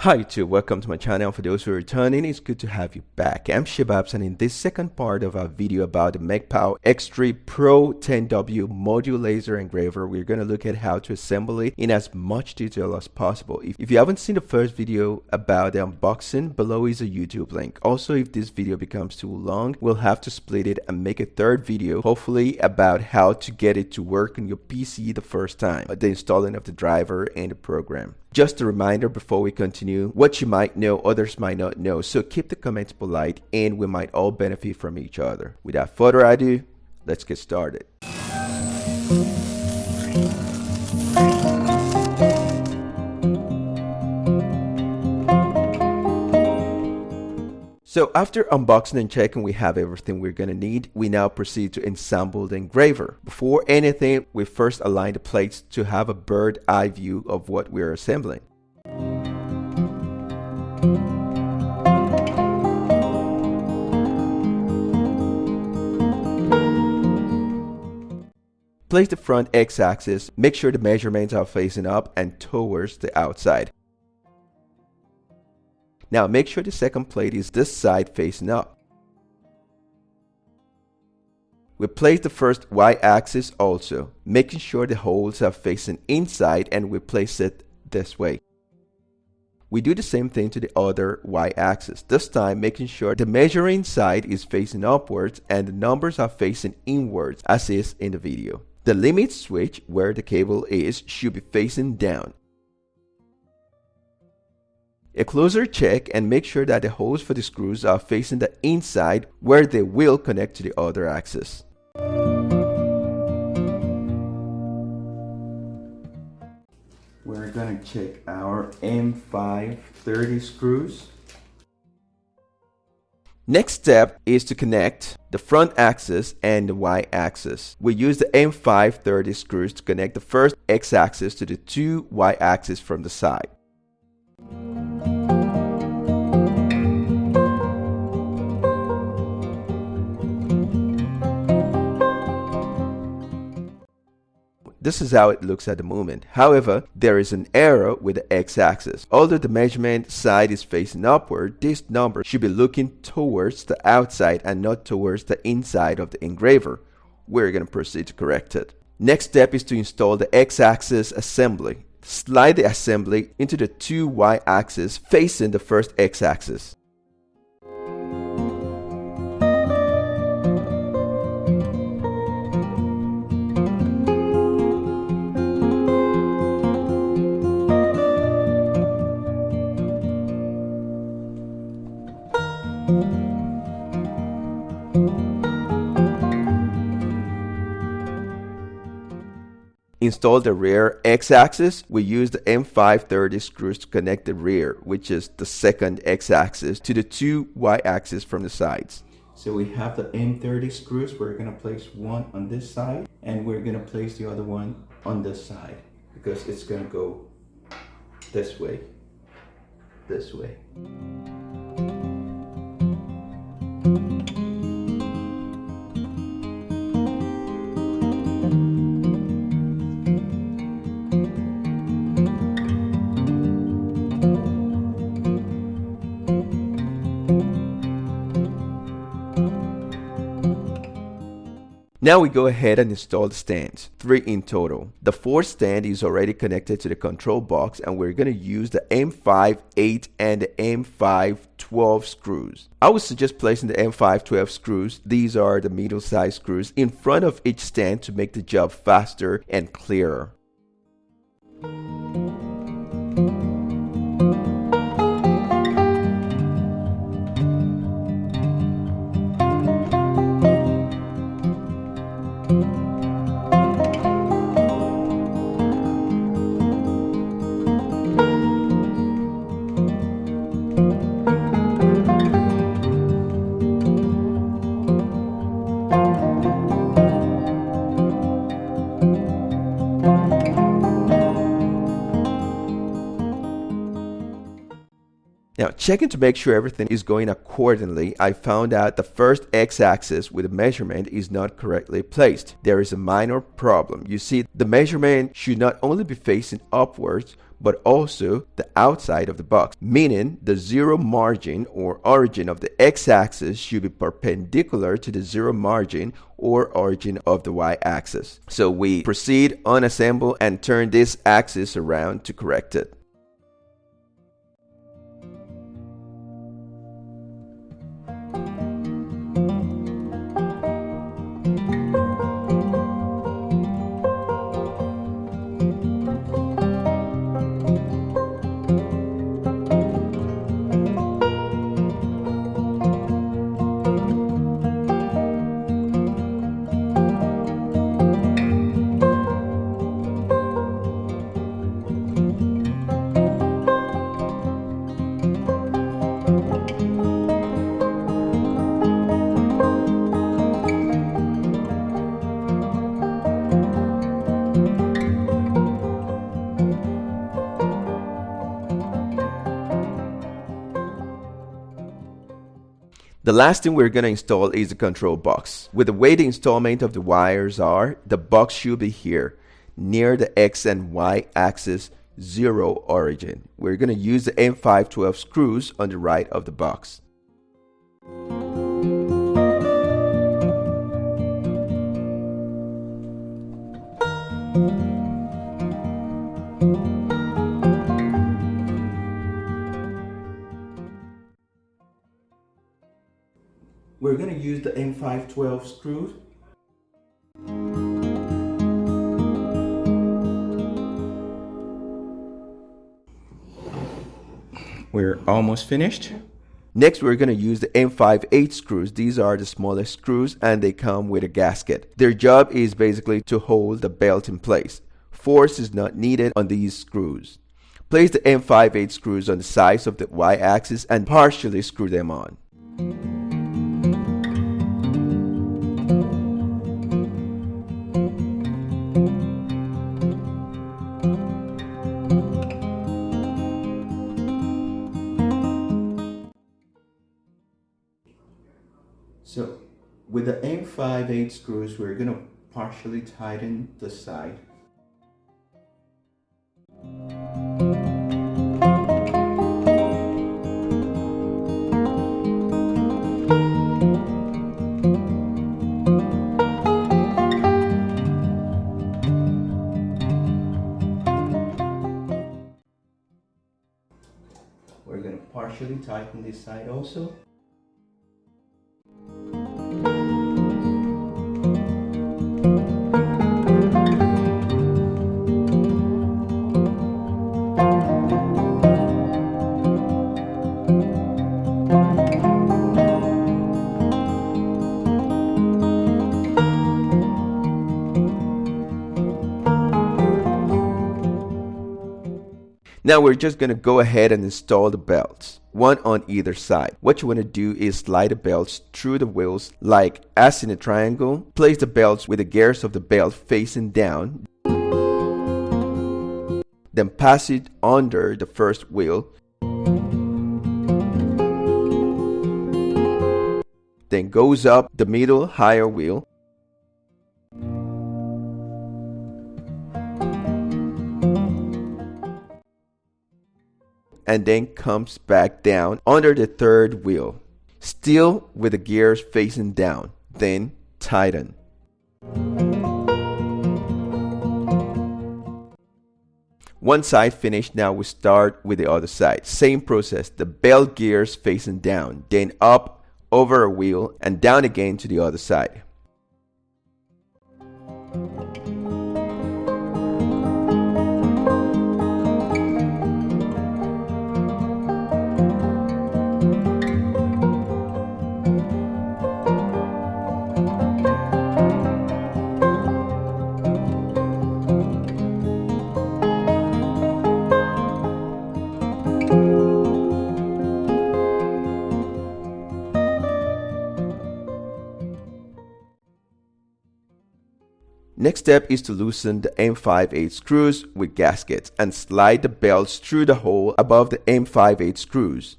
Hi YouTube, welcome to my channel. For those who are returning, it's good to have you back. I'm Shibabs, and in this second part of our video about the MECPOW X3 Pro 10W module laser engraver, we're going to look at how to assemble it in as much detail as possible. If you haven't seen the first video about the unboxing, below is a YouTube link. Also, if this video becomes too long, we'll have to split it and make a third video, hopefully about how to get it to work on your PC the first time, the installing of the driver and the program. Just a reminder before we continue, what you might know, others might not know, so keep the comments polite and we might all benefit from each other. Without further ado, let's get started. So after unboxing and checking we have everything we're going to need, we now proceed to assemble the engraver. Before anything, we first align the plates to have a bird's eye view of what we're assembling. Place the front x-axis, make sure the measurements are facing up and towards the outside. Now make sure the second plate is this side facing up. We place the first y-axis also, making sure the holes are facing inside, and we place it this way. We do the same thing to the other y-axis, this time making sure the measuring side is facing upwards and the numbers are facing inwards as is in the video. The limit switch where the cable is should be facing down. A closer check and make sure that the holes for the screws are facing the inside where they will connect to the other axis. We're going to check our M530 screws. Next step is to connect the front axis and the y-axis. We use the M530 screws to connect the first x-axis to the two y-axis from the side. This is how it looks at the moment. However, there is an error with the x-axis. Although the measurement side is facing upward, this number should be looking towards the outside and not towards the inside of the engraver. We're going to proceed to correct it. Next step is to install the x-axis assembly. Slide the assembly into the two y-axis facing the first x-axis. Install the rear x-axis. We use the M530 screws to connect the rear, which is the second x-axis, to the two y-axis from the sides. So we have the M30 screws. We're going to place one on this side and we're going to place the other one on this side because it's going to go this way, this way. Now we go ahead and install the stands, 3 in total. The fourth stand is already connected to the control box and we're going to use the M5-8 and the M5-12 screws. I would suggest placing the M5-12 screws, these are the middle size screws, in front of each stand to make the job faster and clearer. Now, checking to make sure everything is going accordingly, I found out the first x-axis with the measurement is not correctly placed. There is a minor problem. You see, the measurement should not only be facing upwards, but also the outside of the box, meaning the zero margin or origin of the x-axis should be perpendicular to the zero margin or origin of the y-axis. So we proceed, unassemble, and turn this axis around to correct it. The last thing we're going to install is the control box. With the way the installment of the wires are, the box should be here, near the X and Y axis, zero origin. We're going to use the M512 screws on the right of the box. We're going to use the M512 screws. We're almost finished. Next, we're going to use the M5/8 screws. These are the smallest screws and they come with a gasket. Their job is basically to hold the belt in place. Force is not needed on these screws. Place the M5/8 screws on the sides of the Y-axis and partially screw them on. So with the M5/8 screws, we're going to partially tighten the side. We're going to partially tighten this side also. Now we're just going to go ahead and install the belts, one on either side. What you want to do is slide the belts through the wheels like as in a triangle. Place the belts with the gears of the belt facing down. Then pass it under the first wheel. Then goes up the middle higher wheel. And then comes back down under the third wheel, still with the gears facing down. Then tighten. One side finished, now we start with the other side. Same process, the belt gears facing down, then up over a wheel and down again to the other side. Next step is to loosen the M5/8 screws with gaskets and slide the belts through the hole above the M5/8 screws.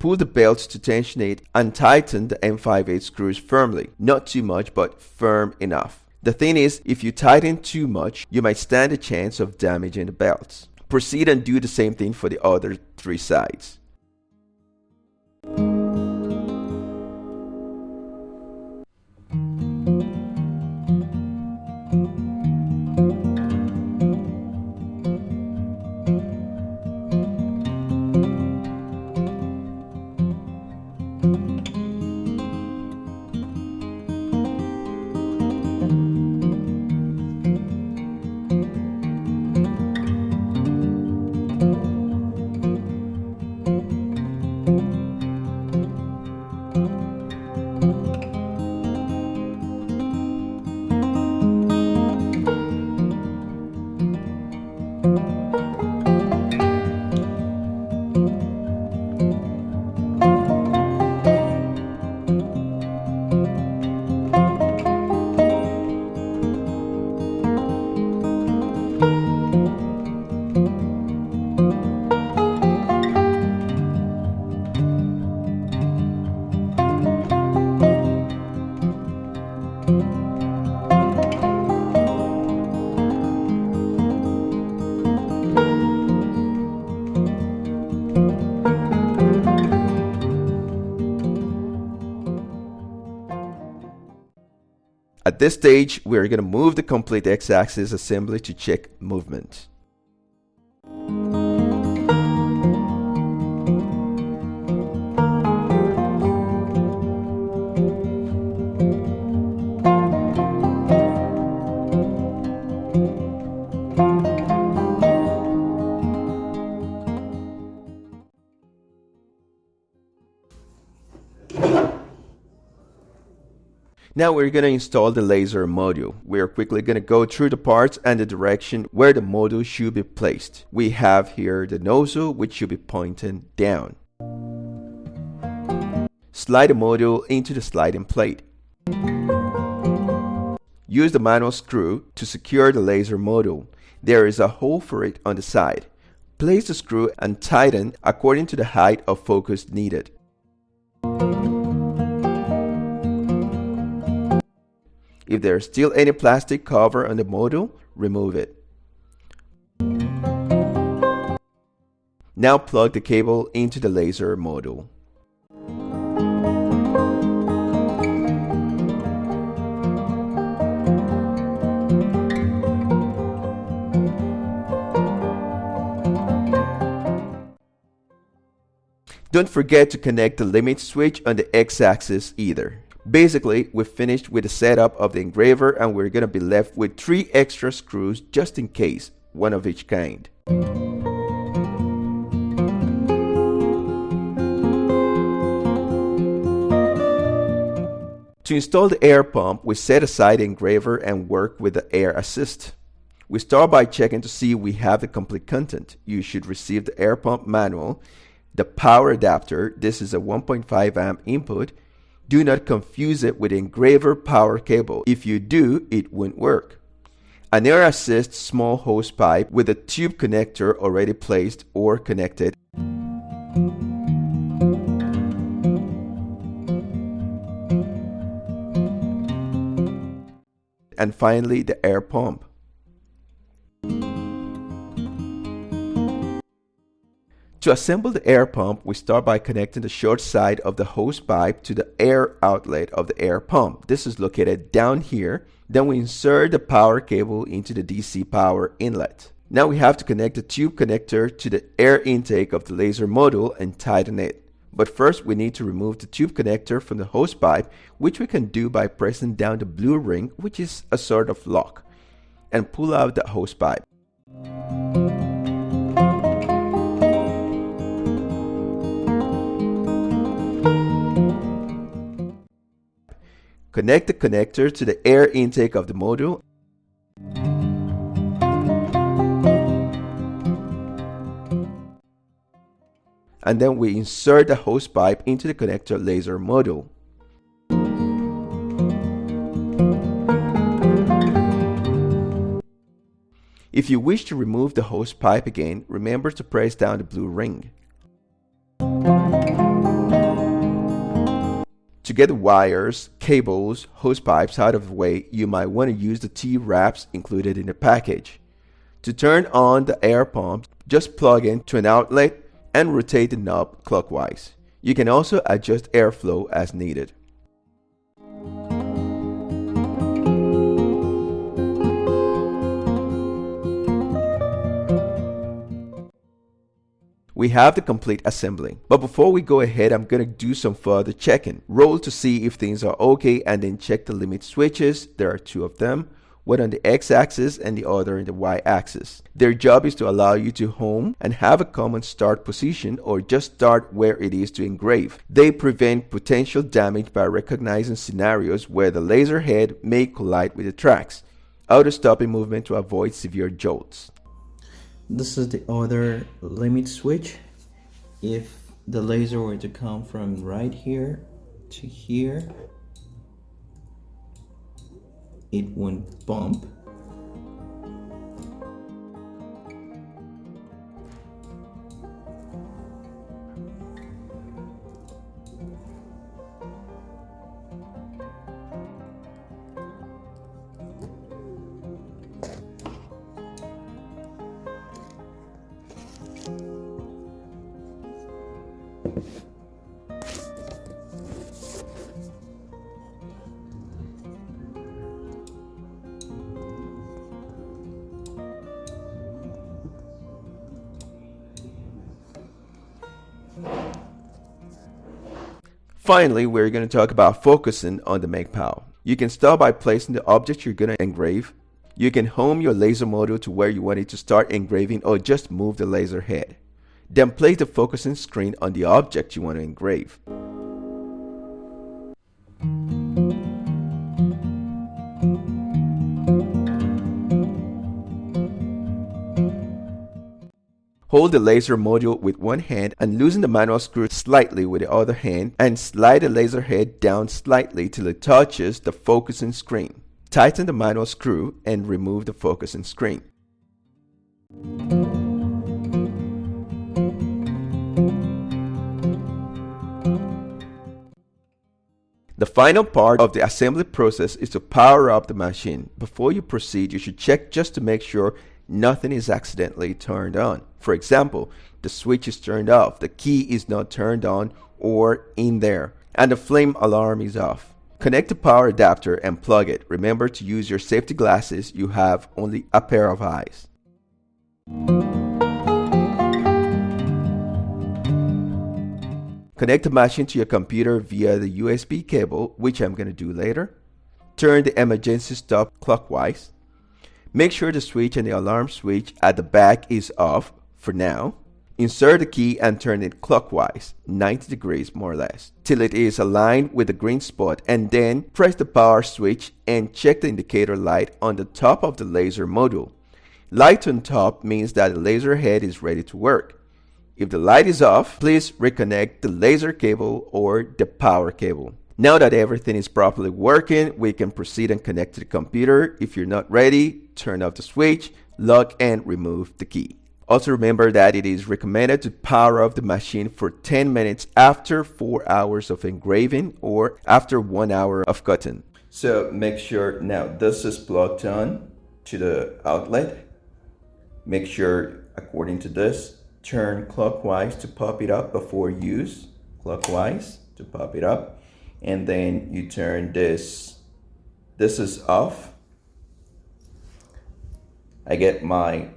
Pull the belts to tensionate and tighten the M5/8 screws firmly. Not too much, but firm enough. The thing is, if you tighten too much, you might stand a chance of damaging the belts. Proceed and do the same thing for the other 3 sides. At this stage, we're going to move the complete X-axis assembly to check movement. Now we're going to install the laser module. We are quickly going to go through the parts and the direction where the module should be placed. We have here the nozzle, which should be pointing down. Slide the module into the sliding plate. Use the manual screw to secure the laser module. There is a hole for it on the side. Place the screw and tighten according to the height of focus needed. If there is still any plastic cover on the module, remove it. Now plug the cable into the laser module. Don't forget to connect the limit switch on the X-axis either. Basically, we've finished with the setup of the engraver and we're going to be left with 3 extra screws just in case, one of each kind. To install the air pump, we set aside the engraver and work with the air assist. We start by checking to see we have the complete content. You should receive the air pump manual, the power adapter. This is a 1.5 amp input. Do not confuse it with the engraver power cable. If you do, it won't work. An air assist small hose pipe with a tube connector already placed or connected. And finally, the air pump. To assemble the air pump, we start by connecting the short side of the hose pipe to the air outlet of the air pump. This is located down here. Then we insert the power cable into the DC power inlet. Now we have to connect the tube connector to the air intake of the laser module and tighten it. But first we need to remove the tube connector from the hose pipe, which we can do by pressing down the blue ring, which is a sort of lock, and pull out the hose pipe. Connect the connector to the air intake of the module. And then we insert the hose pipe into the connector laser module. If you wish to remove the hose pipe again, remember to press down the blue ring. get the wires, cables, hose pipes out of the way, you might want to use the T-wraps included in the package. To turn on the air pump, just plug into an outlet and rotate the knob clockwise. You can also adjust airflow as needed. We have the complete assembly. But before we go ahead, I'm going to do some further checking. Roll to see if things are okay and then check the limit switches. There are two of them, one on the x-axis and the other in the y-axis. Their job is to allow you to home and have a common start position or just start where it is to engrave. They prevent potential damage by recognizing scenarios where the laser head may collide with the tracks. Auto-stopping movement to avoid severe jolts. This is the other limit switch. If the laser were to come from right here to here, it won't bump. Finally, we're going to talk about focusing on the MECPOW. You can start by placing the object you're going to engrave. You can home your laser module to where you want it to start engraving or just move the laser head. Then place the focusing screen on the object you want to engrave. Hold the laser module with one hand and loosen the manual screw slightly with the other hand and slide the laser head down slightly till it touches the focusing screen. Tighten the manual screw and remove the focusing screen. The final part of the assembly process is to power up the machine. Before you proceed, you should check just to make sure nothing is accidentally turned on. For example, the switch is turned off, the key is not turned on or in there, and the flame alarm is off. Connect the power adapter and plug it. Remember to use your safety glasses. You have only a pair of eyes. Connect the machine to your computer via the USB cable, which I'm going to do later. Turn the emergency stop clockwise. Make sure the switch and the alarm switch at the back is off for now. Insert the key and turn it clockwise, 90 degrees more or less, till it is aligned with the green spot, and then press the power switch and check the indicator light on the top of the laser module. Light on top means that the laser head is ready to work. If the light is off, please reconnect the laser cable or the power cable. Now that everything is properly working, we can proceed and connect to the computer. If you're not ready, turn off the switch, lock and remove the key. Also remember that it is recommended to power off the machine for 10 minutes after 4 hours of engraving or after 1 hour of cutting. So make sure now this is plugged on to the outlet. Make sure according to this, turn clockwise to pop it up before use, clockwise to pop it up, and then you turn this is off. I get my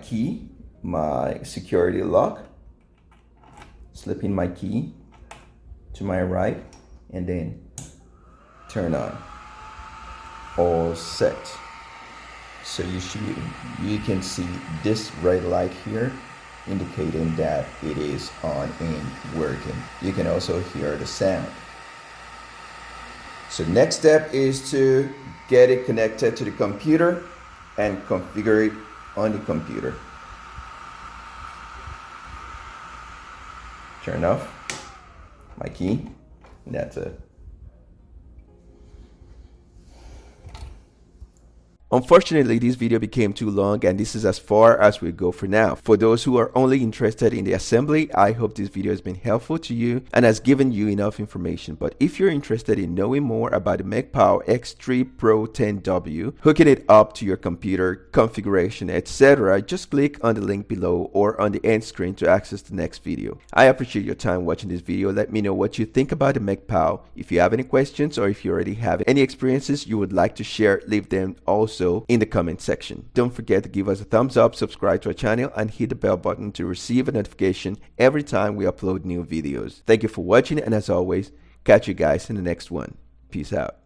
key, my security lock, slip in my key to my right, and then turn on. All set. So you can see this red light here indicating that it is on and working. You can also hear the sound. So next step is to get it connected to the computer and configure it on the computer. Turn off my key. That's it. Unfortunately, this video became too long and this is as far as we go for now. For those who are only interested in the assembly, I hope this video has been helpful to you and has given you enough information. But if you're interested in knowing more about the MECPOW X3 Pro 10W, hooking it up to your computer, configuration, etc., just click on the link below or on the end screen to access the next video. I appreciate your time watching this video. Let me know what you think about the MECPOW. If you have any questions or if you already have any experiences you would like to share, leave them also in the comment section. Don't forget to give us a thumbs up, subscribe to our channel, and hit the bell button to receive a notification every time we upload new videos. Thank you for watching, and as always, catch you guys in the next one. Peace out.